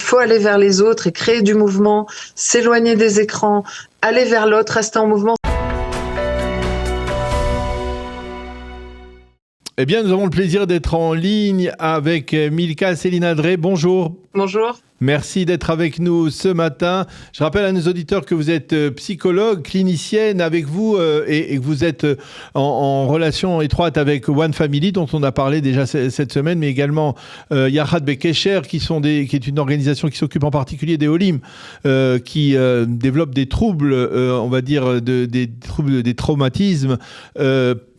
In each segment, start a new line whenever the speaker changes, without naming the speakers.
faut aller vers les autres et créer du mouvement, s'éloigner des écrans, aller vers l'autre, rester en mouvement.
Eh bien, nous avons le plaisir d'être en ligne avec Milka Selinadré. Bonjour.
Bonjour.
Merci d'être avec nous ce matin. Je rappelle à nos auditeurs que vous êtes psychologue, clinicienne avec vous et que vous êtes en relation étroite avec One Family, dont on a parlé déjà cette semaine, mais également Yahad Bekesher, qui est une organisation qui s'occupe en particulier des Olim, qui développe des troubles, on va dire, des troubles, des traumatismes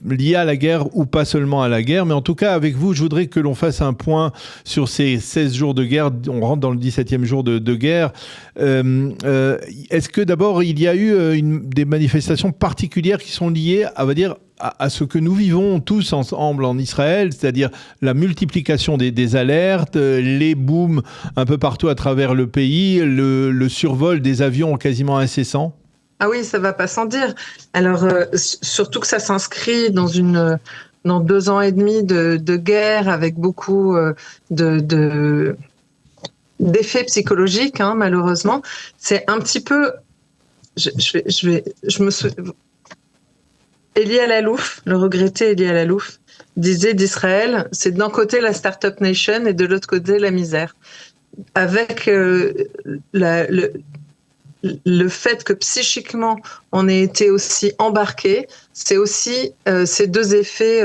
liés à la guerre ou pas seulement à la guerre. Mais en tout cas, avec vous, je voudrais que l'on fasse un point sur ces 16 jours de guerre. On rentre dans le 17e jour de guerre. Est-ce que d'abord, il y a eu des manifestations particulières qui sont liées, on va dire, à ce que nous vivons tous ensemble en Israël, c'est-à-dire la multiplication des alertes, les booms un peu partout à travers le pays, le survol des avions quasiment incessant?
Ah oui, ça va pas sans dire. Alors, surtout que ça s'inscrit dans 2 ans et demi de guerre avec beaucoup d'effets psychologiques, hein, malheureusement. C'est un petit peu... Je me souviens... Eli Al-Alouf, le regretté Eli Al-Alouf, disait d'Israël, c'est d'un côté la Startup Nation et de l'autre côté la misère. Avec le fait que psychiquement on ait été aussi embarqué, c'est aussi ces deux effets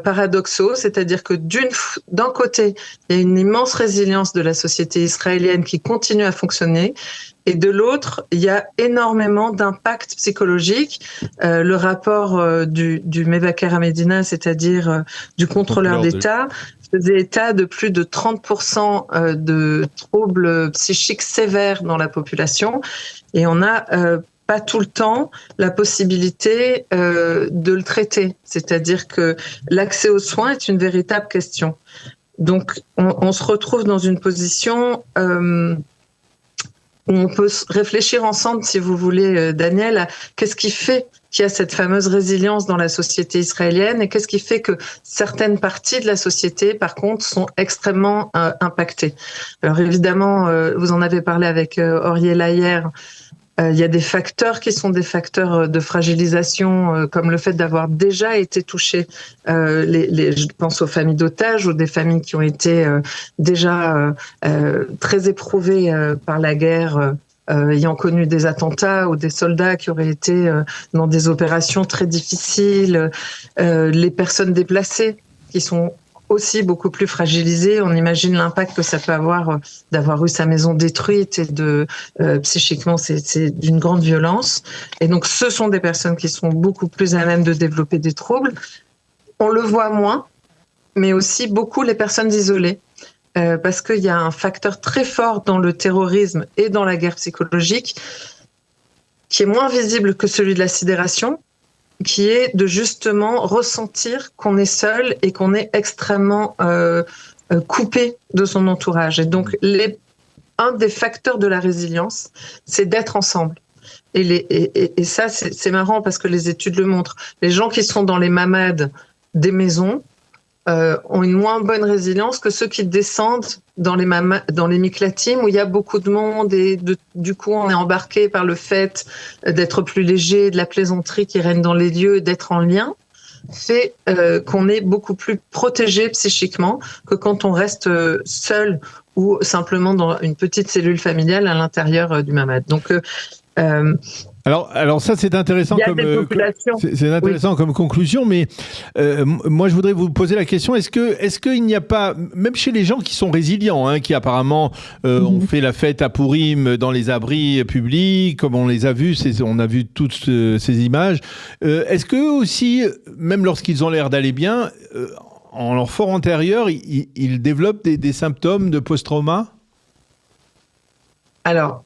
paradoxaux, c'est-à-dire que d'un côté, il y a une immense résilience de la société israélienne qui continue à fonctionner, et de l'autre, il y a énormément d'impact psychologique. Le rapport du Mevaker Hamedina, c'est-à-dire du contrôleur d'État, faisait état de plus de 30% de troubles psychiques sévères dans la population, et on n'a pas tout le temps la possibilité de le traiter. C'est-à-dire que l'accès aux soins est une véritable question. Donc, on se retrouve dans une position où on peut réfléchir ensemble, si vous voulez, Daniel, à qu'est-ce qui fait qu'il y a cette fameuse résilience dans la société israélienne et qu'est-ce qui fait que certaines parties de la société, par contre, sont extrêmement impactées. Alors évidemment, vous en avez parlé avec Auriella hier, il y a des facteurs qui sont des facteurs de fragilisation, comme le fait d'avoir déjà été touché. Je pense aux familles d'otages ou des familles qui ont été déjà très éprouvées par la guerre, ayant connu des attentats ou des soldats qui auraient été dans des opérations très difficiles, les personnes déplacées qui sont aussi beaucoup plus fragilisées. On imagine l'impact que ça peut avoir d'avoir eu sa maison détruite et psychiquement, c'est d'une grande violence. Et donc, ce sont des personnes qui sont beaucoup plus à même de développer des troubles. On le voit moins, mais aussi beaucoup les personnes isolées. Parce qu'il y a un facteur très fort dans le terrorisme et dans la guerre psychologique qui est moins visible que celui de la sidération, qui est de justement ressentir qu'on est seul et qu'on est extrêmement coupé de son entourage. Et donc, un des facteurs de la résilience, c'est d'être ensemble. Et ça, c'est marrant parce que les études le montrent. Les gens qui sont dans les mamades des maisons ont une moins bonne résilience que ceux qui descendent dans les miklatim où il y a beaucoup de monde et du coup on est embarqué par le fait d'être plus léger, de la plaisanterie qui règne dans les lieux, d'être en lien, fait qu'on est beaucoup plus protégé psychiquement que quand on reste seul ou simplement dans une petite cellule familiale à l'intérieur du mamad. Donc
alors ça c'est intéressant comme conclusion, mais moi je voudrais vous poser la question, est-ce qu'il n'y a pas, même chez les gens qui sont résilients, hein, qui apparemment ont fait la fête à Pourim dans les abris publics, comme on les a vus, on a vu toutes ces images, est-ce qu'eux aussi, même lorsqu'ils ont l'air d'aller bien, en leur fort intérieur, ils développent des symptômes de post-trauma?
Alors,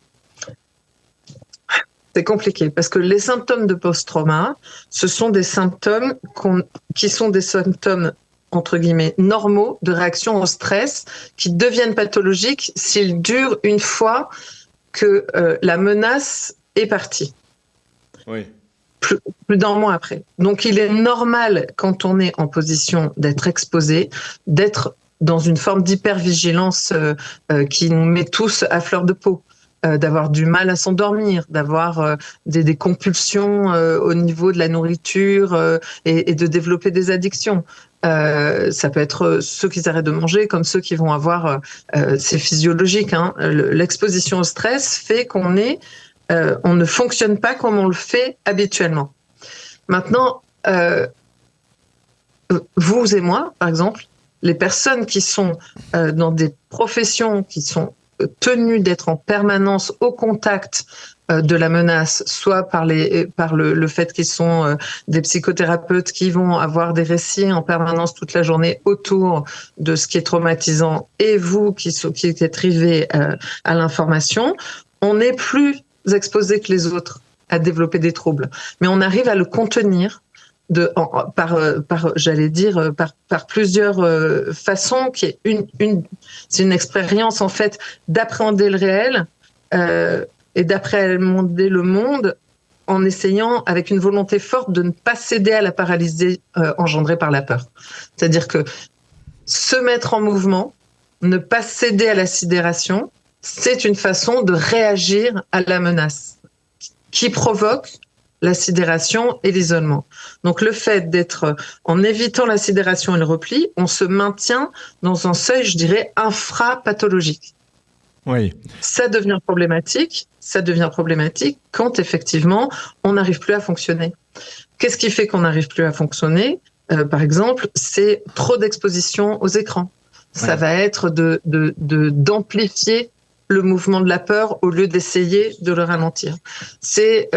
c'est compliqué parce que les symptômes de post-trauma, ce sont des symptômes qui sont des symptômes entre guillemets normaux de réaction au stress qui deviennent pathologiques s'ils durent une fois que la menace est partie.
Oui.
Plus d'un mois après. Donc il est normal quand on est en position d'être exposé, d'être dans une forme d'hypervigilance qui nous met tous à fleur de peau. D'avoir du mal à s'endormir, d'avoir des compulsions au niveau de la nourriture et de développer des addictions. Ça peut être ceux qui arrêtent de manger comme ceux qui vont avoir, c'est physiologique, hein, l'exposition au stress fait qu'on ne fonctionne pas comme on le fait habituellement. Maintenant, vous et moi, par exemple, les personnes qui sont dans des professions qui sont tenus d'être en permanence au contact de la menace, soit par le fait qu'ils sont des psychothérapeutes qui vont avoir des récits en permanence toute la journée autour de ce qui est traumatisant, et vous qui êtes rivés à l'information, on est plus exposé que les autres à développer des troubles. Mais on arrive à le contenir par plusieurs façons, qui est c'est une expérience en fait d'appréhender le réel et d'appréhender le monde en essayant avec une volonté forte de ne pas céder à la paralysie engendrée par la peur. C'est-à-dire que se mettre en mouvement, ne pas céder à la sidération, c'est une façon de réagir à la menace qui provoque la sidération et l'isolement. Donc le fait d'être, en évitant la sidération et le repli, on se maintient dans un seuil, je dirais, infrapathologique.
Oui.
Ça devient problématique quand effectivement on n'arrive plus à fonctionner. Qu'est-ce qui fait qu'on n'arrive plus à fonctionner ? Par exemple, c'est trop d'exposition aux écrans. Ça va être d'amplifier le mouvement de la peur au lieu d'essayer de le ralentir. C'est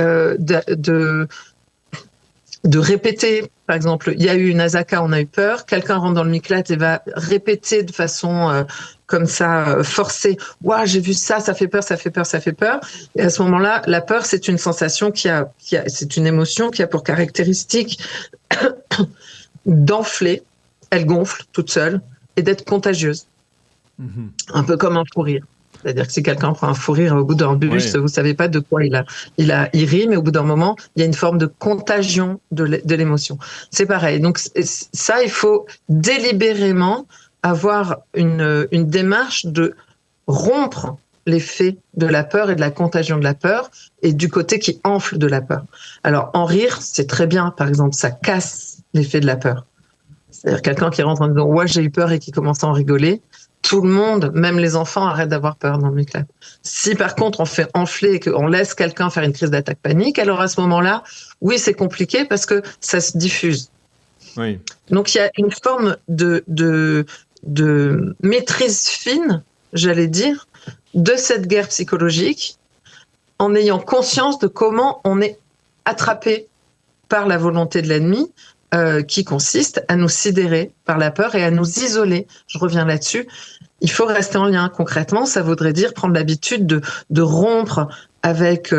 de répéter, par exemple, il y a eu une azaka, on a eu peur, quelqu'un rentre dans le miklat et va répéter de façon comme ça, forcée, « Ouah, j'ai vu ça, ça fait peur, ça fait peur, ça fait peur ». Et à ce moment-là, la peur, c'est une sensation c'est une émotion qui a pour caractéristique d'enfler, elle gonfle toute seule, et d'être contagieuse. Un peu comme un fou rire. C'est-à-dire que si quelqu'un prend un fou rire au bout d'un bus, vous savez pas de quoi il rit, mais au bout d'un moment, il y a une forme de contagion de l'émotion. C'est pareil. Donc ça, il faut délibérément avoir une démarche de rompre l'effet de la peur et de la contagion de la peur, et du côté qui enfle de la peur. Alors en rire, c'est très bien. Par exemple, ça casse l'effet de la peur. C'est-à-dire quelqu'un qui rentre en disant « Ouais, j'ai eu peur » et qui commence à en rigoler. Tout le monde, même les enfants, arrêtent d'avoir peur dans le miklat. Si par contre on fait enfler et qu'on laisse quelqu'un faire une crise d'attaque panique, alors à ce moment-là, oui, c'est compliqué parce que ça se diffuse.
Oui.
Donc il y a une forme de maîtrise fine, j'allais dire, de cette guerre psychologique, en ayant conscience de comment on est attrapé par la volonté de l'ennemi, qui consiste à nous sidérer par la peur et à nous isoler. Je reviens là-dessus. Il faut rester en lien. Concrètement, ça voudrait dire prendre l'habitude de rompre avec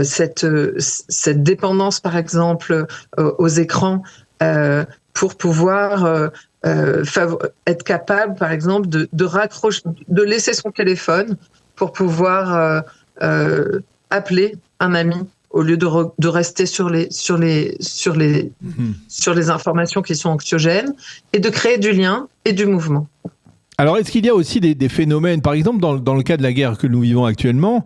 cette dépendance, par exemple, aux écrans, pour pouvoir être capable, par exemple, de raccrocher, de laisser son téléphone pour pouvoir appeler un ami, au lieu de rester sur les informations qui sont anxiogènes, et de créer du lien et du mouvement.
Alors, est-ce qu'il y a aussi des phénomènes, par exemple, dans le cas de la guerre que nous vivons actuellement,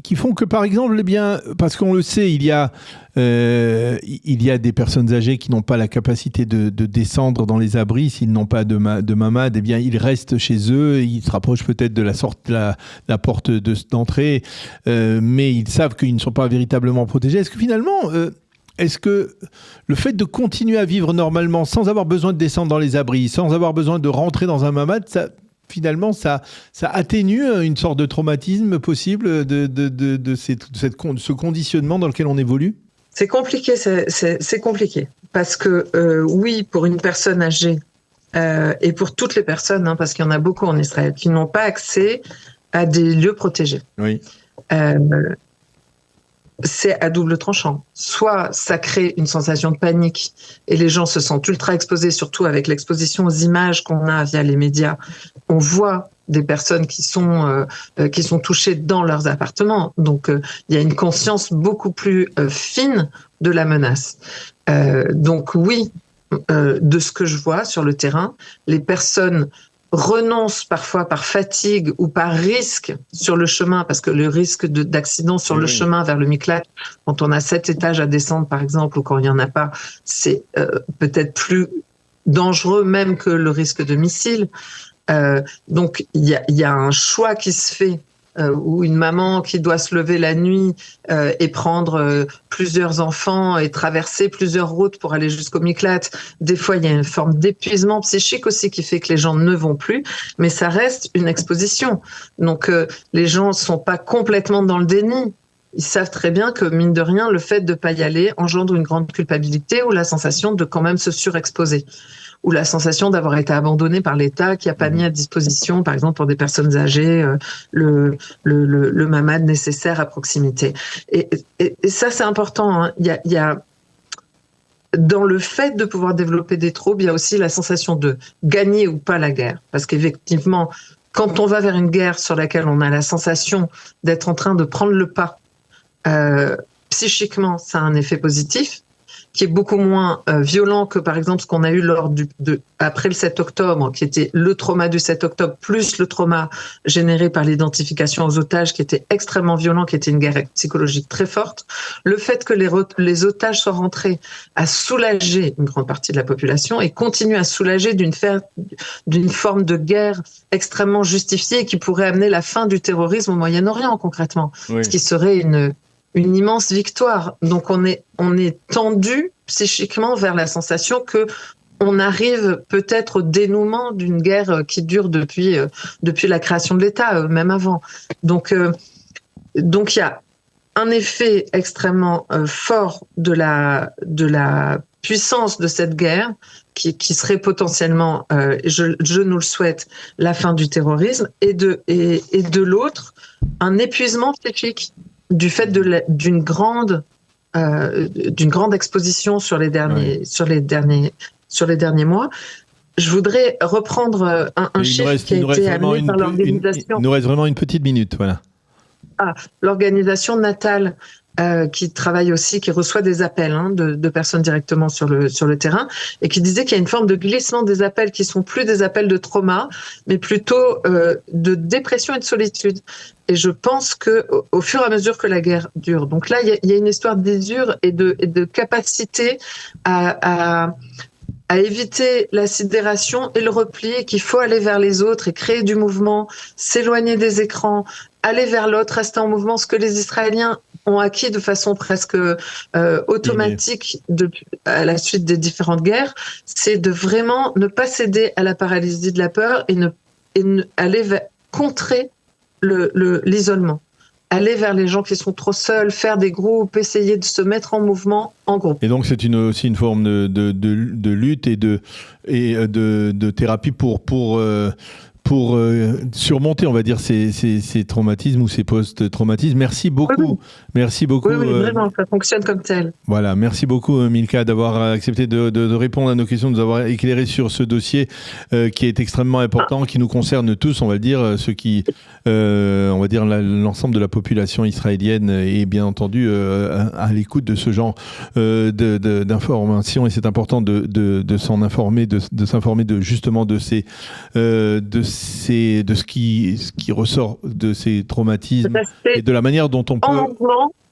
qui font que, par exemple, eh bien, parce qu'on le sait, il y a des personnes âgées qui n'ont pas la capacité de descendre dans les abris s'ils n'ont pas de mamad, eh bien, ils restent chez eux, ils se rapprochent peut-être de la porte d'entrée, mais ils savent qu'ils ne sont pas véritablement protégés. Est-ce que finalement, est-ce que le fait de continuer à vivre normalement sans avoir besoin de descendre dans les abris, sans avoir besoin de rentrer dans un mamad, finalement, ça atténue une sorte de traumatisme possible de ce conditionnement dans lequel on évolue ?
C'est compliqué, c'est compliqué. Parce que oui, pour une personne âgée, et pour toutes les personnes, parce qu'il y en a beaucoup en Israël, qui n'ont pas accès à des lieux protégés.
Oui.
C'est à double tranchant. Soit ça crée une sensation de panique et les gens se sentent ultra exposés, surtout avec l'exposition aux images qu'on a via les médias. On voit des personnes qui sont touchées dans leurs appartements. Donc, il y a une conscience beaucoup plus fine de la menace. Donc oui, de ce que je vois sur le terrain, les personnes renoncent parfois par fatigue ou par risque sur le chemin, parce que le risque d'accident sur le chemin vers le Miklat, quand on a 7 étages à descendre par exemple, ou quand il n'y en a pas, c'est peut-être plus dangereux même que le risque de missile. Donc il y a un choix qui se fait, ou une maman qui doit se lever la nuit et prendre plusieurs enfants et traverser plusieurs routes pour aller jusqu'au Miklat. Des fois, il y a une forme d'épuisement psychique aussi qui fait que les gens ne vont plus, mais ça reste une exposition. Donc les gens ne sont pas complètement dans le déni. Ils savent très bien que, mine de rien, le fait de ne pas y aller engendre une grande culpabilité ou la sensation de quand même se surexposer, ou la sensation d'avoir été abandonné par l'État qui n'a pas mis à disposition, par exemple pour des personnes âgées, le mamad nécessaire à proximité. Et ça, c'est important. Hein. Il y a dans le fait de pouvoir développer des troubles, il y a aussi la sensation de gagner ou pas la guerre. Parce qu'effectivement, quand on va vers une guerre sur laquelle on a la sensation d'être en train de prendre le pas, psychiquement, ça a un effet positif qui est beaucoup moins violent que, par exemple, ce qu'on a eu après le 7 octobre, qui était le trauma du 7 octobre, plus le trauma généré par l'identification aux otages, qui était extrêmement violent, qui était une guerre psychologique très forte. Le fait que les otages soient rentrés a soulagé une grande partie de la population et continue à soulager d'une forme de guerre extrêmement justifiée qui pourrait amener la fin du terrorisme au Moyen-Orient, concrètement. Oui. Ce qui serait une immense victoire. Donc on est tendu psychiquement vers la sensation que on arrive peut-être au dénouement d'une guerre qui dure depuis la création de l'État, même avant. Donc il y a un effet extrêmement fort de la puissance de cette guerre qui serait potentiellement, je nous le souhaite, la fin du terrorisme, et de l'autre, un épuisement psychique du fait d'une grande exposition sur les derniers mois. Je voudrais reprendre un chiffre qui a été amené par l'organisation.
Il nous reste vraiment une petite minute, voilà.
L'organisation Natal, qui travaille aussi, qui reçoit des appels de personnes directement sur le terrain, et qui disait qu'il y a une forme de glissement des appels qui sont plus des appels de trauma, mais plutôt de dépression et de solitude. Et je pense que au fur et à mesure que la guerre dure, donc là il y a une histoire d'usure et de capacité à éviter la sidération et le repli, et qu'il faut aller vers les autres et créer du mouvement, s'éloigner des écrans, aller vers l'autre, rester en mouvement, ce que les Israéliens ont acquis de façon presque automatique à la suite des différentes guerres, c'est de vraiment ne pas céder à la paralysie de la peur et aller contrer l'isolement. Aller vers les gens qui sont trop seuls, faire des groupes, essayer de se mettre en mouvement en groupe.
Et donc c'est aussi une forme de lutte et de thérapie pour surmonter, on va dire, ces traumatismes ou ces post-traumatismes. Merci beaucoup. Oui. Merci beaucoup.
Oui, vraiment, ça fonctionne comme tel.
Voilà, merci beaucoup Milka d'avoir accepté de répondre à nos questions, de nous avoir éclairé sur ce dossier qui est extrêmement important, qui nous concerne tous, on va dire, ceux qui, on va dire, l'ensemble de la population israélienne est bien entendu à l'écoute de ce genre d'informations, et c'est important de s'en informer, de s'informer justement de ce qui ressort de ces traumatismes et de la manière dont on peut...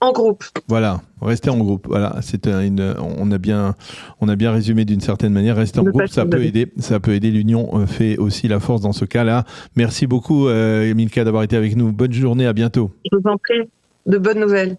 En groupe.
Voilà, rester en groupe. Voilà, on a bien résumé d'une certaine manière. Rester en groupe, ça peut aider. Ça peut aider. L'union fait aussi la force dans ce cas-là. Merci beaucoup, Milka, d'avoir été avec nous. Bonne journée, à bientôt.
Je vous en prie. De bonnes nouvelles.